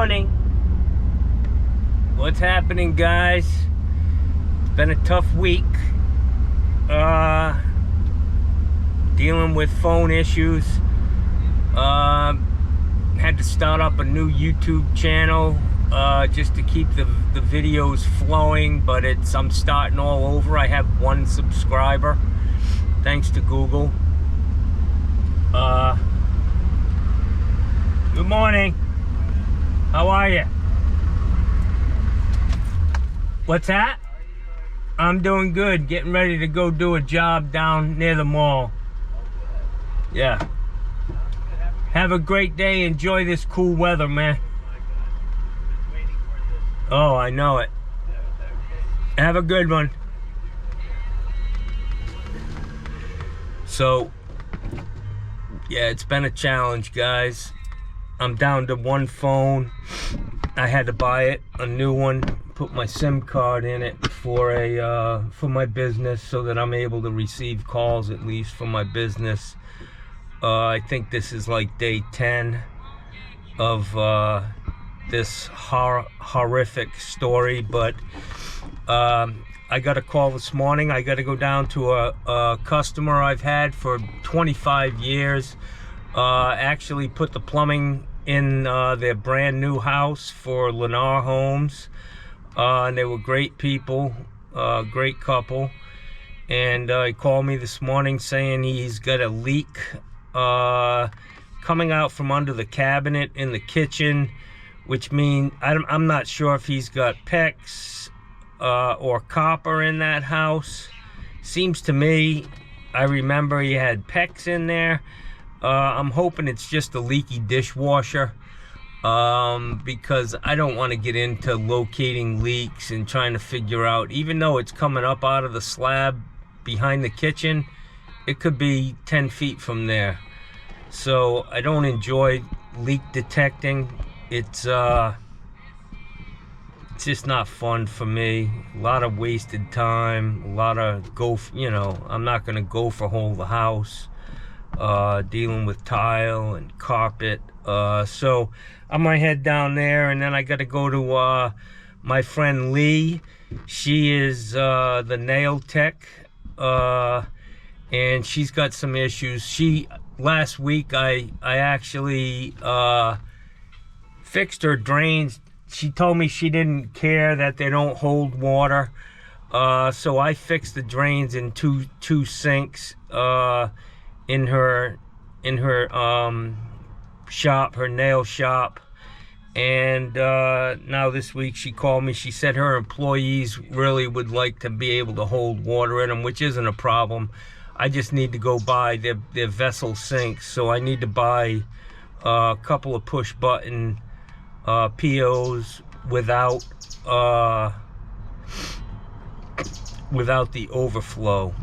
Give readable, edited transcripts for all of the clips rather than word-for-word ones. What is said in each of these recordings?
morning. What's happening, guys? It's been a tough week. Dealing with phone issues. Had to start up a new YouTube channel just to keep the videos flowing, but I'm starting all over. I have 1 subscriber, thanks to Google. Good morning. How are you? What's that? I'm doing good. Getting ready to go do a job down near the mall. Yeah. Have a great day. Enjoy this cool weather, man. Oh, I know it. Have a good one. So, yeah, it's been a challenge, guys. I'm down to 1 phone. I had to buy it, a new one, put my SIM card in it for my business so that I'm able to receive calls, at least for my business. I think this is like day 10 of this horrific story, but I got a call this morning. I got to go down to a customer I've had for 25 years. Actually put the plumbing in their brand new house for Lennar Homes. And they were great people, great couple. And he called me this morning saying he's got a leak coming out from under the cabinet in the kitchen, which means I'm not sure if he's got PEX or copper in that house. Seems to me, I remember he had PEX in there. I'm hoping it's just a leaky dishwasher, because I don't want to get into locating leaks and trying to figure out, even though it's coming up out of the slab behind the kitchen, it could be 10 feet from there. So I don't enjoy leak detecting. It's just not fun for me. A lot of wasted time, a lot of I'm not going to go for whole the house. Dealing with tile and carpet. So I'm gonna head down there, and then I gotta go to my friend Lee. She is the nail tech, and she's got some issues. Last week I actually fixed her drains. She told me she didn't care that they don't hold water, so I fixed the drains in two sinks in her shop, her nail shop. And now this week she called me. She said her employees really would like to be able to hold water in them, which isn't a problem. I just need to go buy their vessel sinks. So I need to buy a couple of push button POs without the overflow.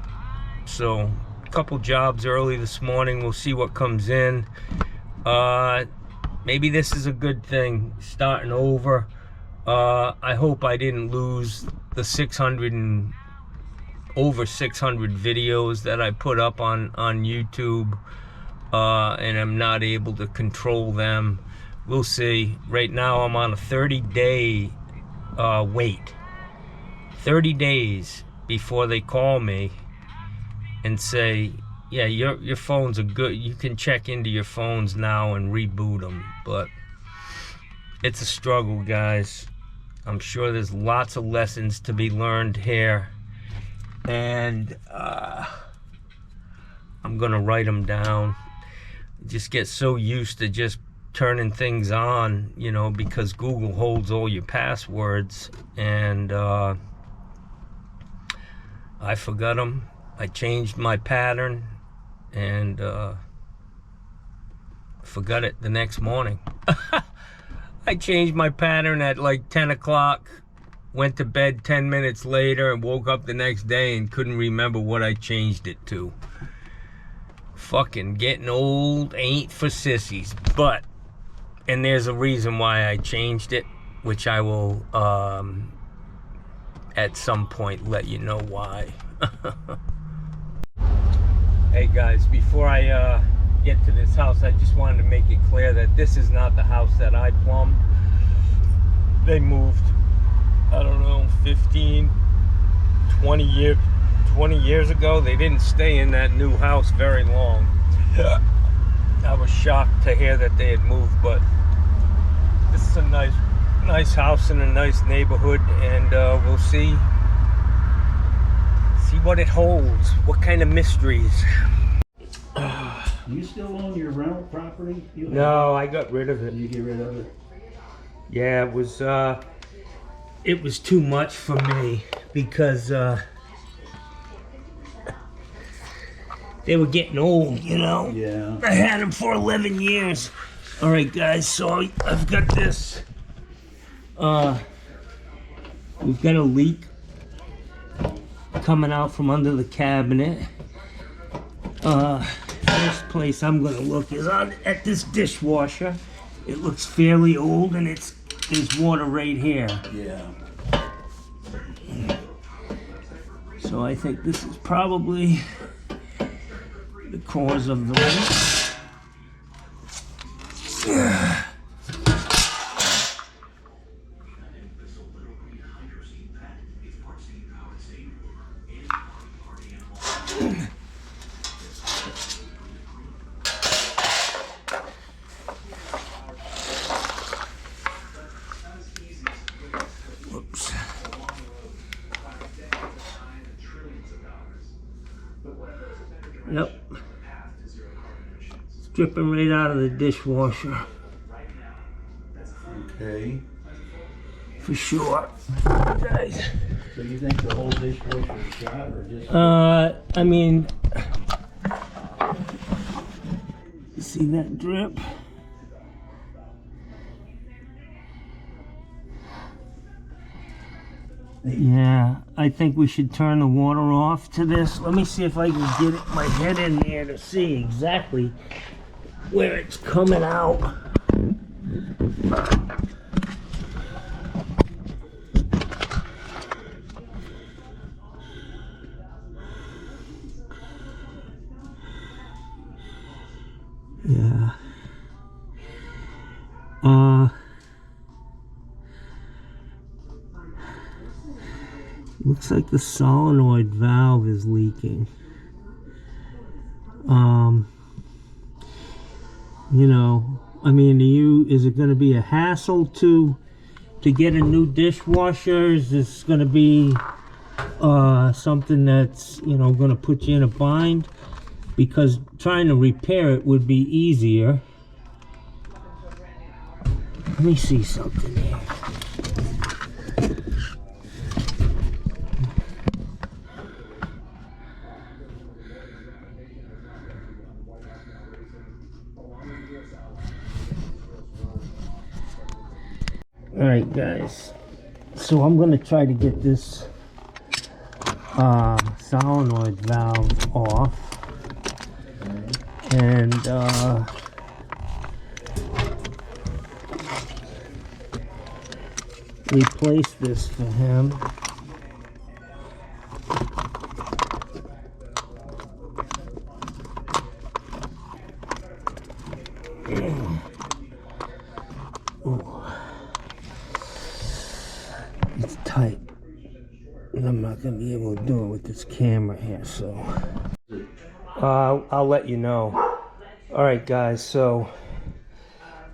So couple jobs early this morning. We'll see what comes in. Maybe this is a good thing, starting over. I hope I didn't lose the over 600 videos that I put up on YouTube, and I'm not able to control them. We'll see. Right now I'm on a 30-day wait. 30 days before they call me and say, yeah, your phones are good. You can check into your phones now and reboot them. But it's a struggle, guys. I'm sure there's lots of lessons to be learned here. And I'm going to write them down. Just get so used to just turning things on, because Google holds all your passwords. And I forgot them. I changed my pattern and forgot it the next morning. I changed my pattern at like 10 o'clock, went to bed 10 minutes later, and woke up the next day and couldn't remember what I changed it to. Fucking getting old ain't for sissies. And there's a reason why I changed it, which I will at some point let you know why. Hey guys, before I get to this house, I just wanted to make it clear that this is not the house that I plumbed. they moved, I don't know, 15, 20 years ago. They didn't stay in that new house very long. I was shocked to hear that they had moved, but this is a nice house in a nice neighborhood, and we'll see what it holds, what kind of mysteries. You still own your rental property? No, I got rid of it. You get rid of it? Yeah, it was too much for me because they were getting old, you know? Yeah. I had them for 11 years. All right, guys, so I've got this. We've got a leak coming out from under the cabinet. First place I'm gonna look is at this dishwasher. It looks fairly old, and there's water right here. Yeah. So I think this is probably the cause of the leak. Whoops. Yep. It's dripping right out of the dishwasher. Okay. For sure. Guys. So you think the whole dishwasher is shot, or just... I mean, you see that drip? Yeah, I think we should turn the water off to this. Let me see if I can get my head in there to see exactly where it's coming out. Yeah. Looks like the solenoid valve is leaking. You know, I mean, is it going to be a hassle to get a new dishwasher? Is this going to be something that's, you know, going to put you in a bind? Because trying to repair it would be easier. Let me see something here. Alright guys, so I'm going to try to get this solenoid valve off, and replace this for him. It's tight, and I'm not going to be able to do it with this camera here, so I'll let you know. Alright guys, so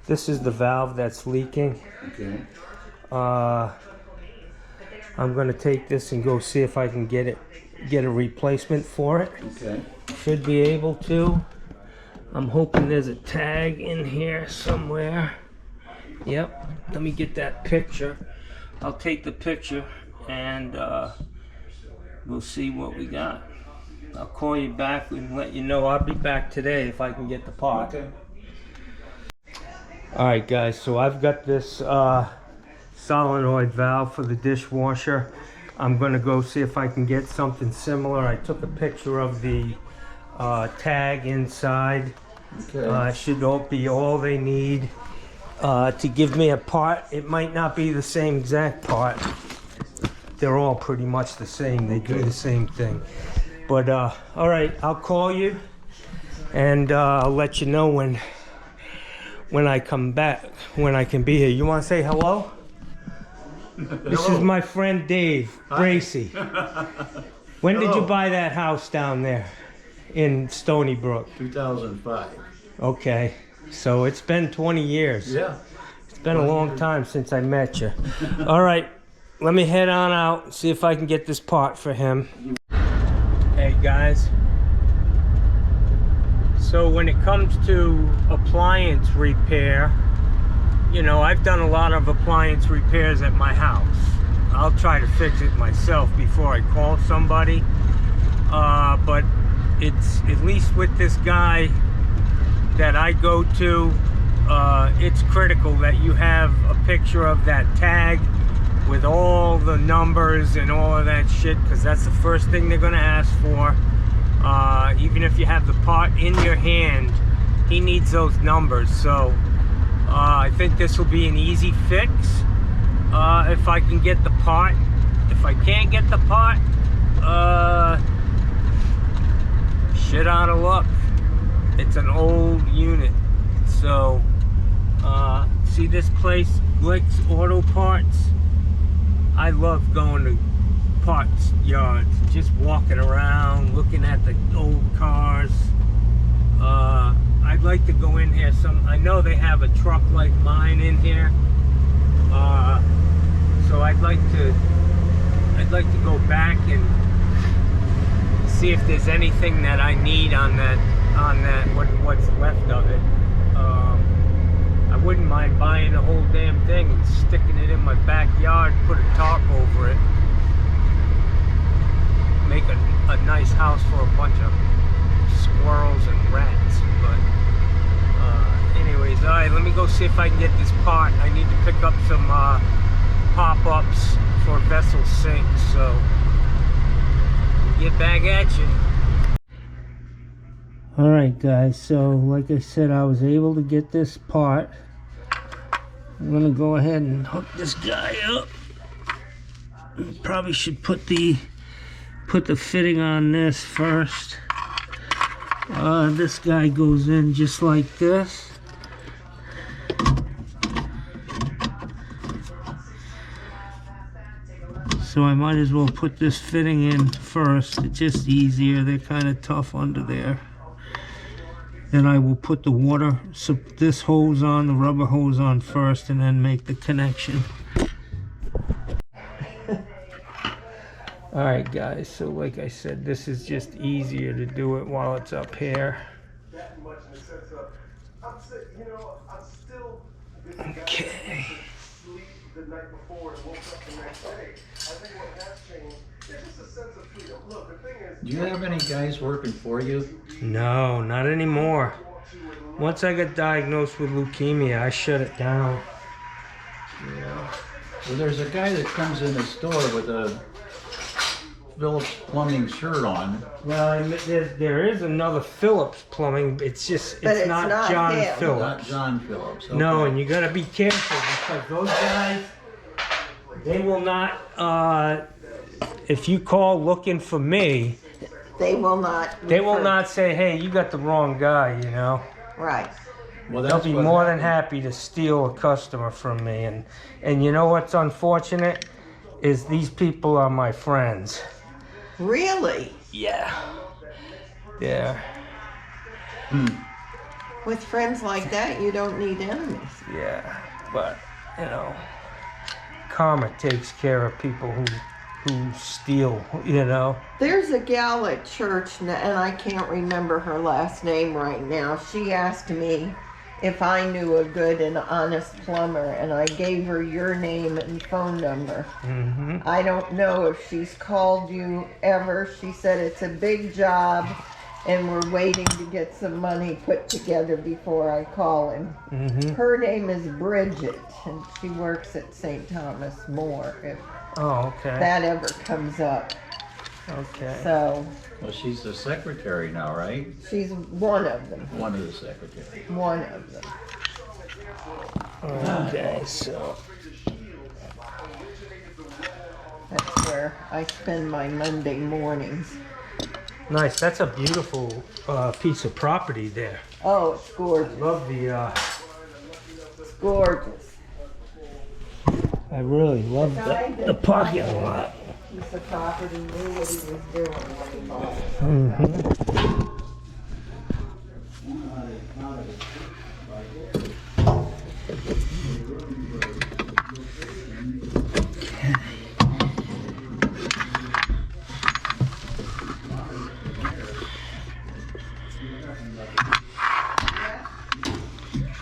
this is the valve that's leaking. Okay. I'm going to take this and go see if I can get a replacement for it. Okay. Should be able to. I'm hoping there's a tag in here somewhere. Yep, let me get that picture. I'll take the picture, and we'll see what we got. I'll call you back and let you know. I'll be back today if I can get the part. Okay. Alright guys, so I've got this solenoid valve for the dishwasher. I'm going to go see if I can get something similar. I took a picture of the tag inside. Okay. Should be all they need to give me a part. It might not be the same exact part. They're all pretty much the same. They do the same thing. But all right, I'll call you, and I'll let you know when I come back, when I can be here. You want to say hello? This is my friend Dave Bracy. When did you buy that house down there in Stony Brook? 2005. Okay, so it's been 20 years. Yeah. It's been a long time since I met you. All right, let me head on out, see if I can get this part for him. Hey guys. So when it comes to appliance repair, you know, I've done a lot of appliance repairs at my house. I'll try to fix it myself before I call somebody. But it's, at least with this guy that I go to, it's critical that you have a picture of that tag with all the numbers and all of that shit, because that's the first thing they're gonna ask for. Even if you have the part in your hand, he needs those numbers. So I think this will be an easy fix if I can get the part. If I can't get the part, shit out of luck. It's an old unit. So see this place, Glick's Auto Parts? I love going to parts yards, just walking around, looking at the old cars. I'd like to go in here I know they have a truck like mine in here. So I'd like to go back and see if there's anything that I need on that what's left of it. I wouldn't mind buying the whole damn thing and sticking it in my backyard, put a tarp over it, make a nice house for a bunch of squirrels and rats. But anyways, all right, let me go see if I can get this part. I need to pick up some pop-ups for vessel sinks, so get back at you. All right guys, so like I said, I was able to get this part. I'm gonna go ahead and hook this guy up. Probably should put the fitting on this first. This guy goes in just like this. So I might as well put this fitting in first. It's just easier. They're kind of tough under there. Then I will put the water, so this hose on, the rubber hose on first, and then make the connection. Alright guys, so like I said, this is just easier to do it while it's up here. Okay. Do you have any guys working for you? No, not anymore. Once I got diagnosed with leukemia, I shut it down. Yeah. Well, there's a guy that comes in the store with a Phillips Plumbing shirt on. Well, there is another Phillips Plumbing. It's just, it's not John him. Phillips. Not John Phillips. Okay. No, and you gotta be careful because those guys, they will not, if you call looking for me, They will not. they will not say, hey, you got the wrong guy, you know. Right. Well, They'll be more than happy to steal a customer from me. And you know what's unfortunate is these people are my friends. Really? Yeah. Yeah. With friends like that, you don't need enemies. Yeah. But, you know, karma takes care of people who steal, you know. There's a gal at church, and I can't remember her last name right now. She asked me if I knew a good and honest plumber, and I gave her your name and phone number. Mm-hmm. I don't know if she's called you ever. She said it's a big job, and we're waiting to get some money put together before I call him. Mm-hmm. Her name is Bridget, and she works at St. Thomas More, if Oh, okay. that ever comes up. Okay. So Well, she's the secretary now, right? she's one of them. One of the secretaries. One of them. Okay, so. That's where I spend my Monday mornings. Nice. That's a beautiful piece of property there. Oh, it's gorgeous. Love the. It's gorgeous. I really love the parking lot. Piece of property knew what he was doing when he bought it. Mm-hmm.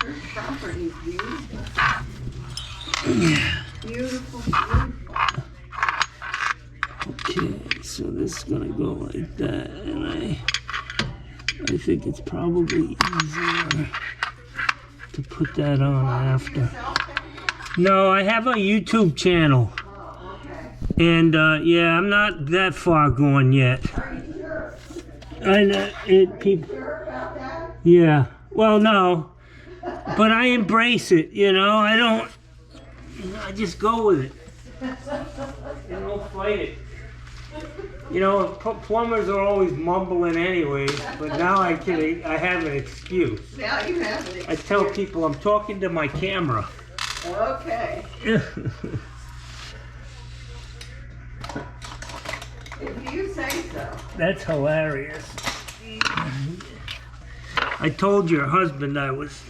This property's beautiful. Beautiful, beautiful. Okay, so this is gonna go like that, and I think it's probably easier to put that on after. No, I have a YouTube channel. Oh, okay. And yeah, I'm not that far gone yet. Are you sure? I know it. People. Sure about that? Yeah. Well, no, but I embrace it. You know, I don't. I just go with it. I don't fight it. You know, plumbers are always mumbling anyways, but now I have an excuse. Now you have an excuse. I tell people I'm talking to my camera. Okay. If you say so. That's hilarious. I told your husband I was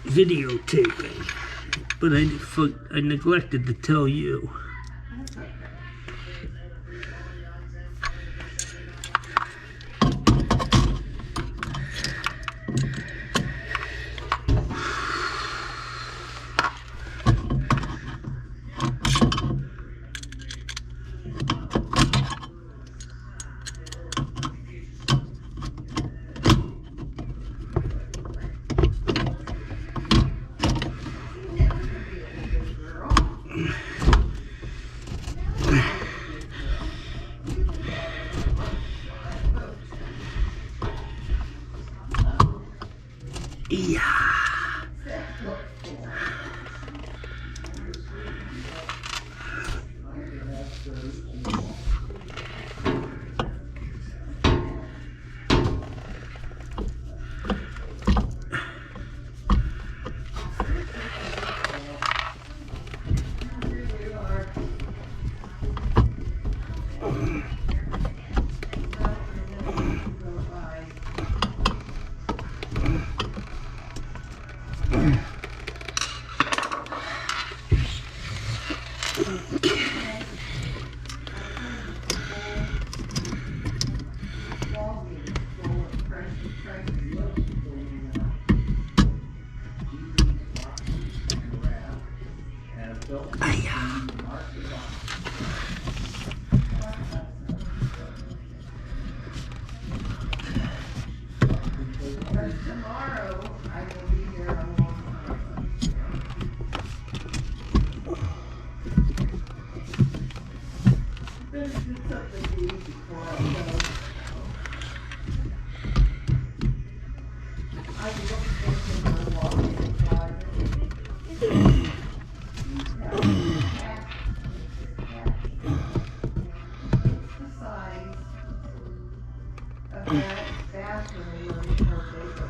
videotaping, but I neglected to tell you. Yeah. Tomorrow I will be here a long time. Better do something to eat before I go. I was thinking of walking inside. The size of that bathroom room for bigger.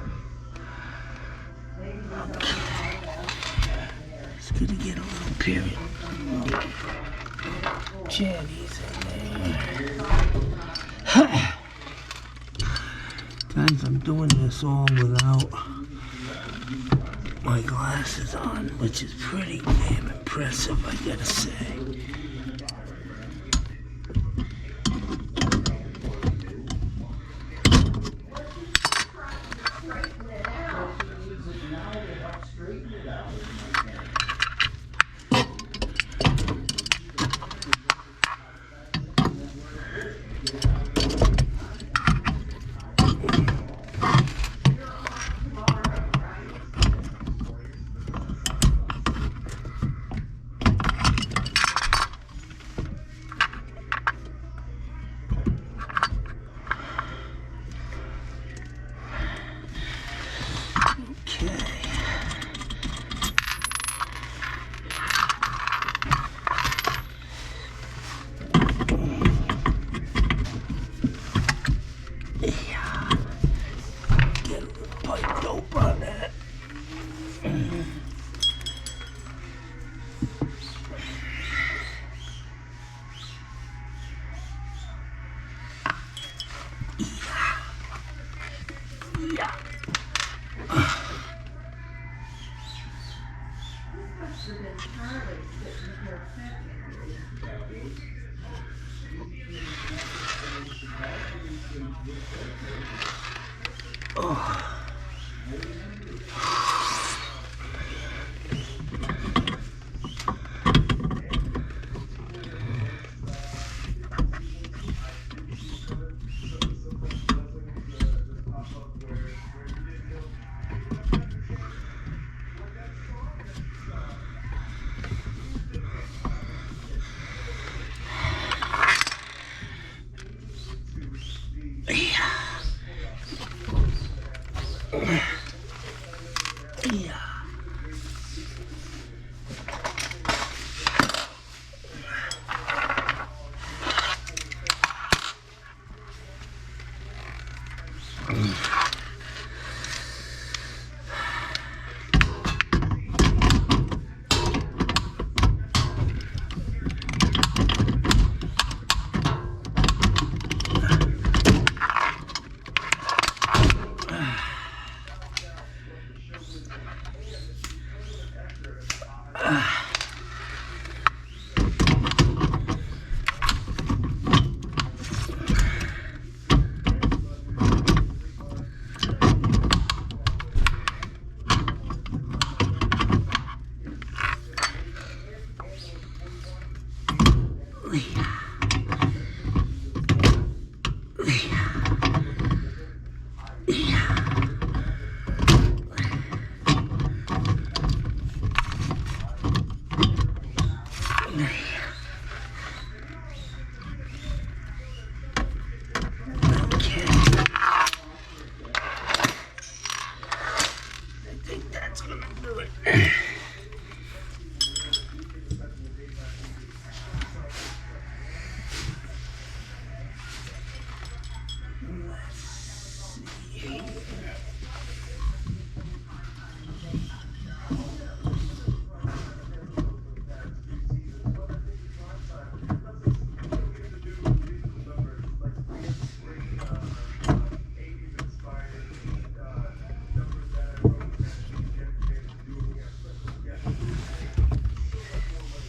Maybe there's only one bathroom there. It's good to get a little period. Jenny's in there. Guys, I'm doing this all without my glasses on, which is pretty damn impressive, I gotta say.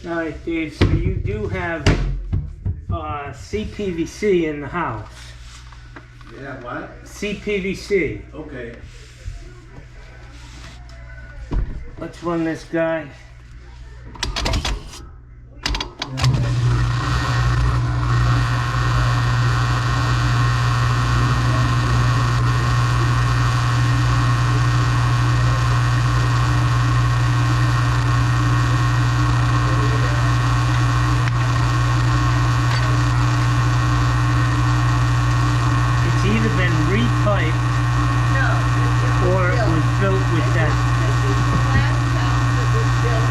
All right, Dave, so you do have CPVC in the house. Yeah, what? CPVC. Okay. Let's run this guy. It's either been repiped or it was built with that. This is the last house that was built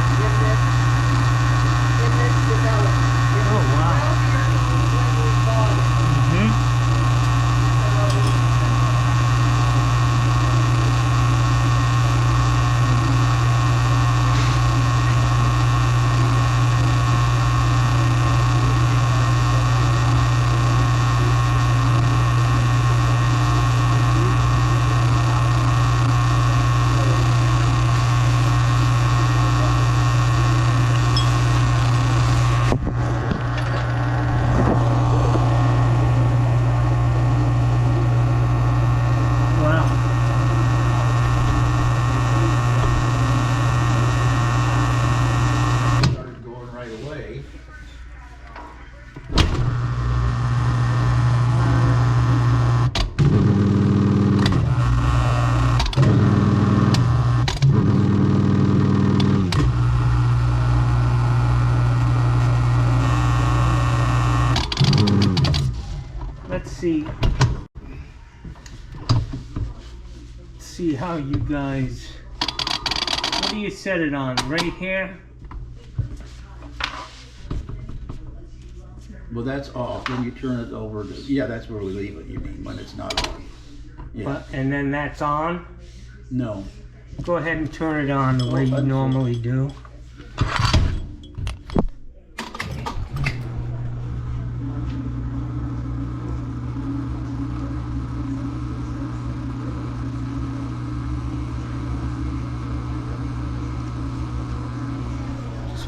in this development. It Oh, was wow. 12 years old when we bought it. Mm-hmm. Wow. Started going right away. Let's see. See how you guys. What do you set it on? Right here? Well, that's off. When you turn it over to, yeah, that's where we leave it. You mean when it's not on? Yeah. And then that's on? No. Go ahead and turn it on the way you that's- normally do.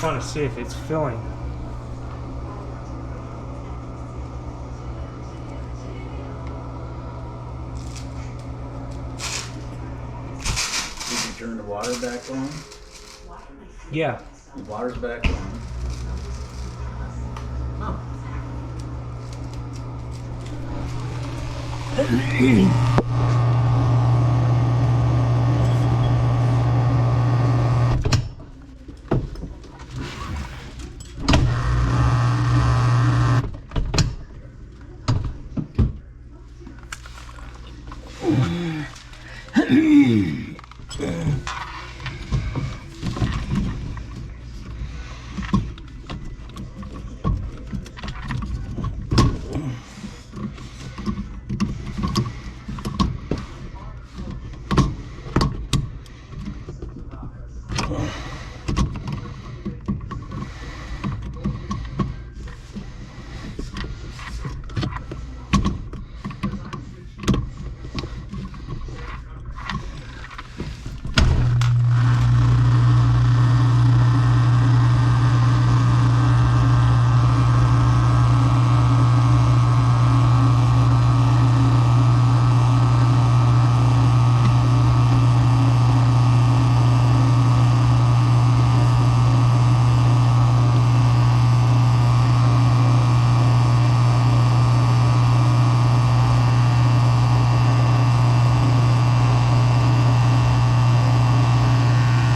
just want to see if it's filling. Did you turn the water back on? Yeah. The water's back on. Huh.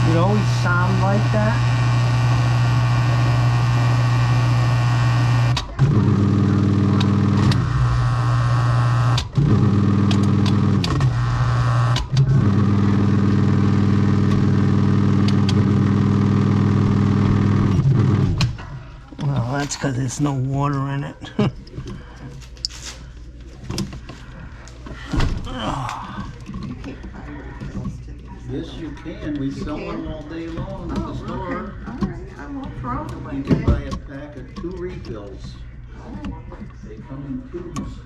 It always sound like that. Well, that's because there's no water in it. Yes, you can. We sell them all day long at the store. Alright, I won't throw them away. You can buy a pack of 2 refills. They come in twos.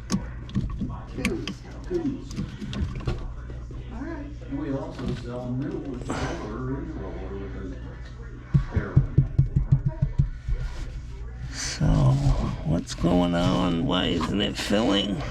Alright. And we also sell new with the original with a heroin. So, what's going on? Why isn't it filling?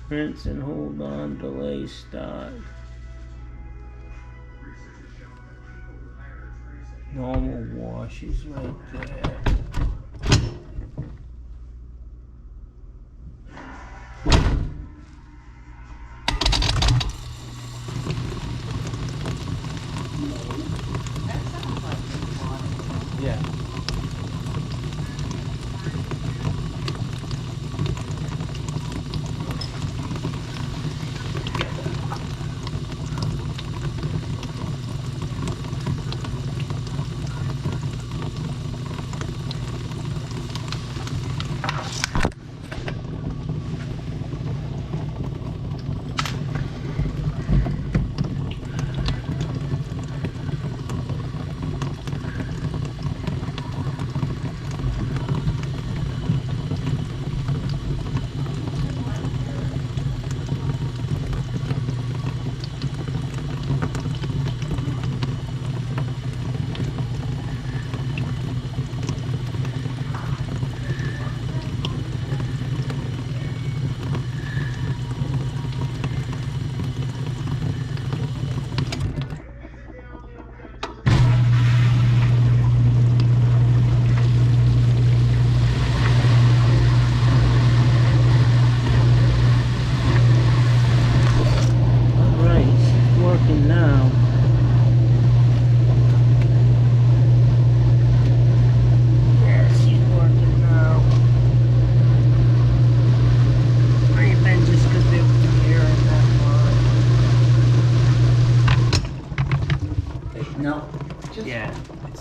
Rinse and hold on, delay, start. Normal wash is right there. Yeah.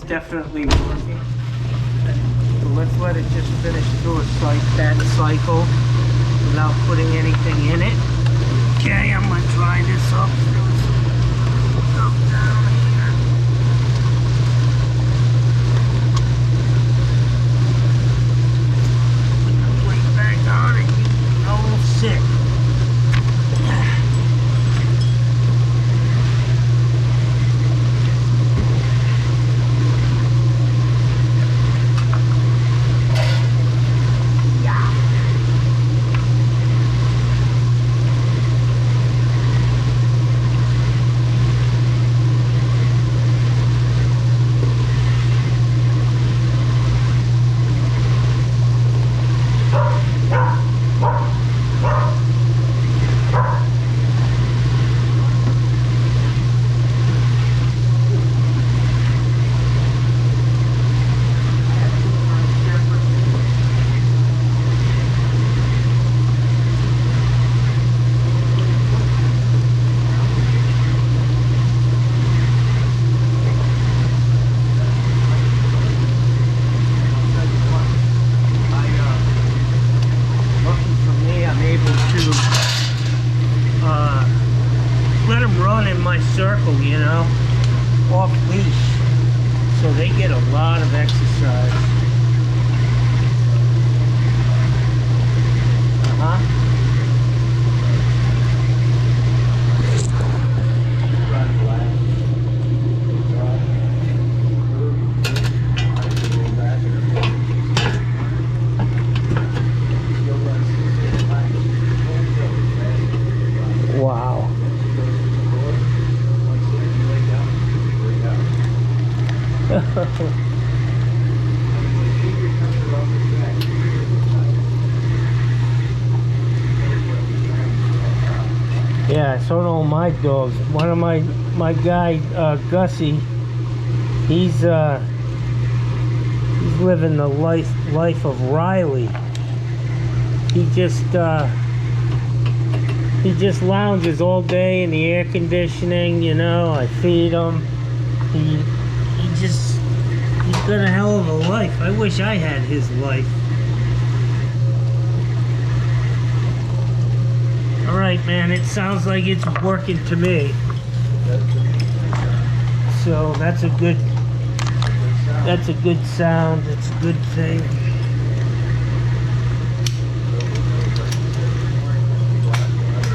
definitely working. So let's let it just finish through that cycle without putting anything in it. Okay, I'm gonna dry this up. Up down here. Put the plate back on and you know sick. Let them run in my circle, you know, off leash, so they get a lot of exercise. Wow. Yeah, so do all my dogs. One of my guy, Gussie, he's living the life of Riley. He just lounges all day in the air conditioning, you know. I feed him. He's got a hell of a life. I wish I had his life. All right, man, it sounds like it's working to me. So that's a good sound. It's a good thing.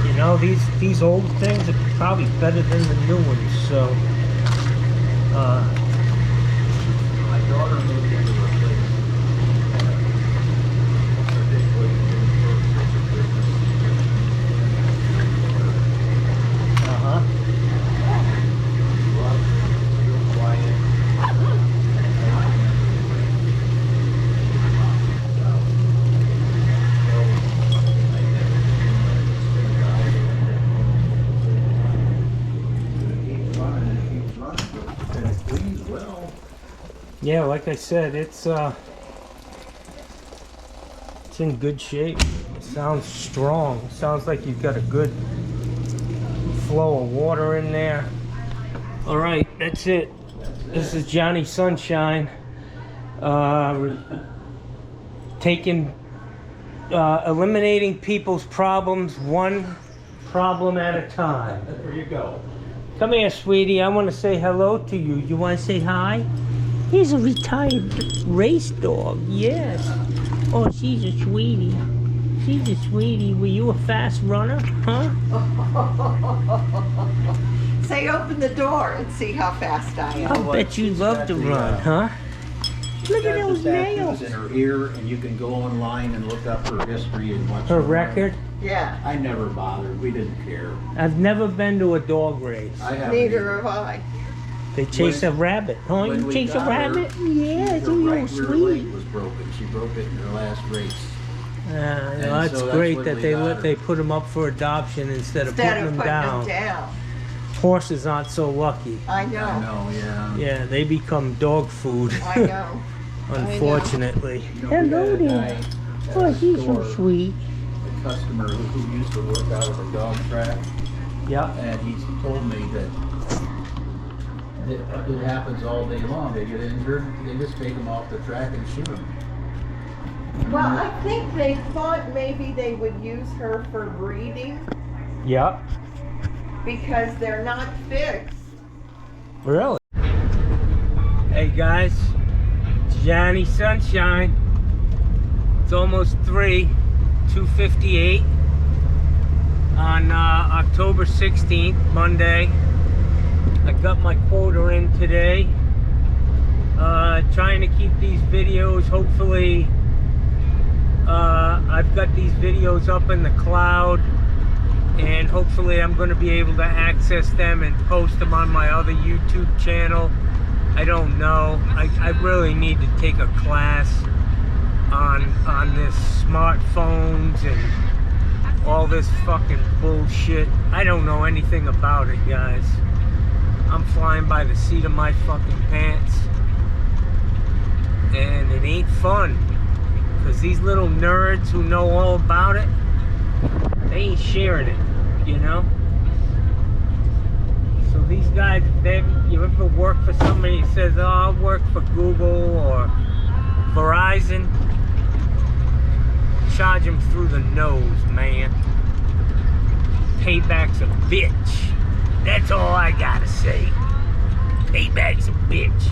You know, these old things are probably better than the new ones. So My daughter moved into a place. yeah, like I said, it's in good shape. It sounds strong. It sounds like you've got a good flow of water in there. All right, that's it. This is Johnny Sunshine. Eliminating people's problems one problem at a time. There you go. Come here, sweetie. I want to say hello to you. You want to say hi? He's a retired race dog. Yes. Oh, she's a sweetie. She's a sweetie. Were you a fast runner? Huh? Say, open the door and see how fast I am. I bet you love to run, huh? Look at those nails. In her ear, and you can go online and look up her history and watch Her record? Yeah. I never bothered. We didn't care. I've never been to a dog race. I haven't Neither either. have I. They chase a rabbit. Huh? When You we chase a got her, rabbit? Yeah, it's her a right little rear sweet. leg was broken. She broke it in her last race. That's so that's great when that we they got her. they put them up for adoption instead of putting them down. Horses aren't so lucky. I know. I know, yeah. Yeah, they become dog food. I know. Unfortunately. You know, we Hello had a there. guy at Oh, a he's so store, sweet. a customer who used to work out at a dog track, Yep. and he told me that it happens all day long. They get injured, they just take them off the track and shoot them. Well, I think they thought maybe they would use her for breeding Yep. because they're not fixed. Really? Hey guys, it's Johnny Sunshine. It's almost 2:58 on October 16th, Monday. I got my quota in today. Trying to keep these videos, hopefully, I've got these videos up in the cloud, and hopefully I'm going to be able to access them and post them on my other YouTube channel. I don't know. I really need to take a class on this smartphones and all this fucking bullshit. I don't know anything about it, guys. I'm flying by the seat of my fucking pants, and it ain't fun, because these little nerds who know all about it, they ain't sharing it, you know? So these guys, you ever work for somebody who says, oh, I work for Google or Verizon, charge them through the nose, man. Payback's a bitch. That's all I gotta say. Payback's a bitch.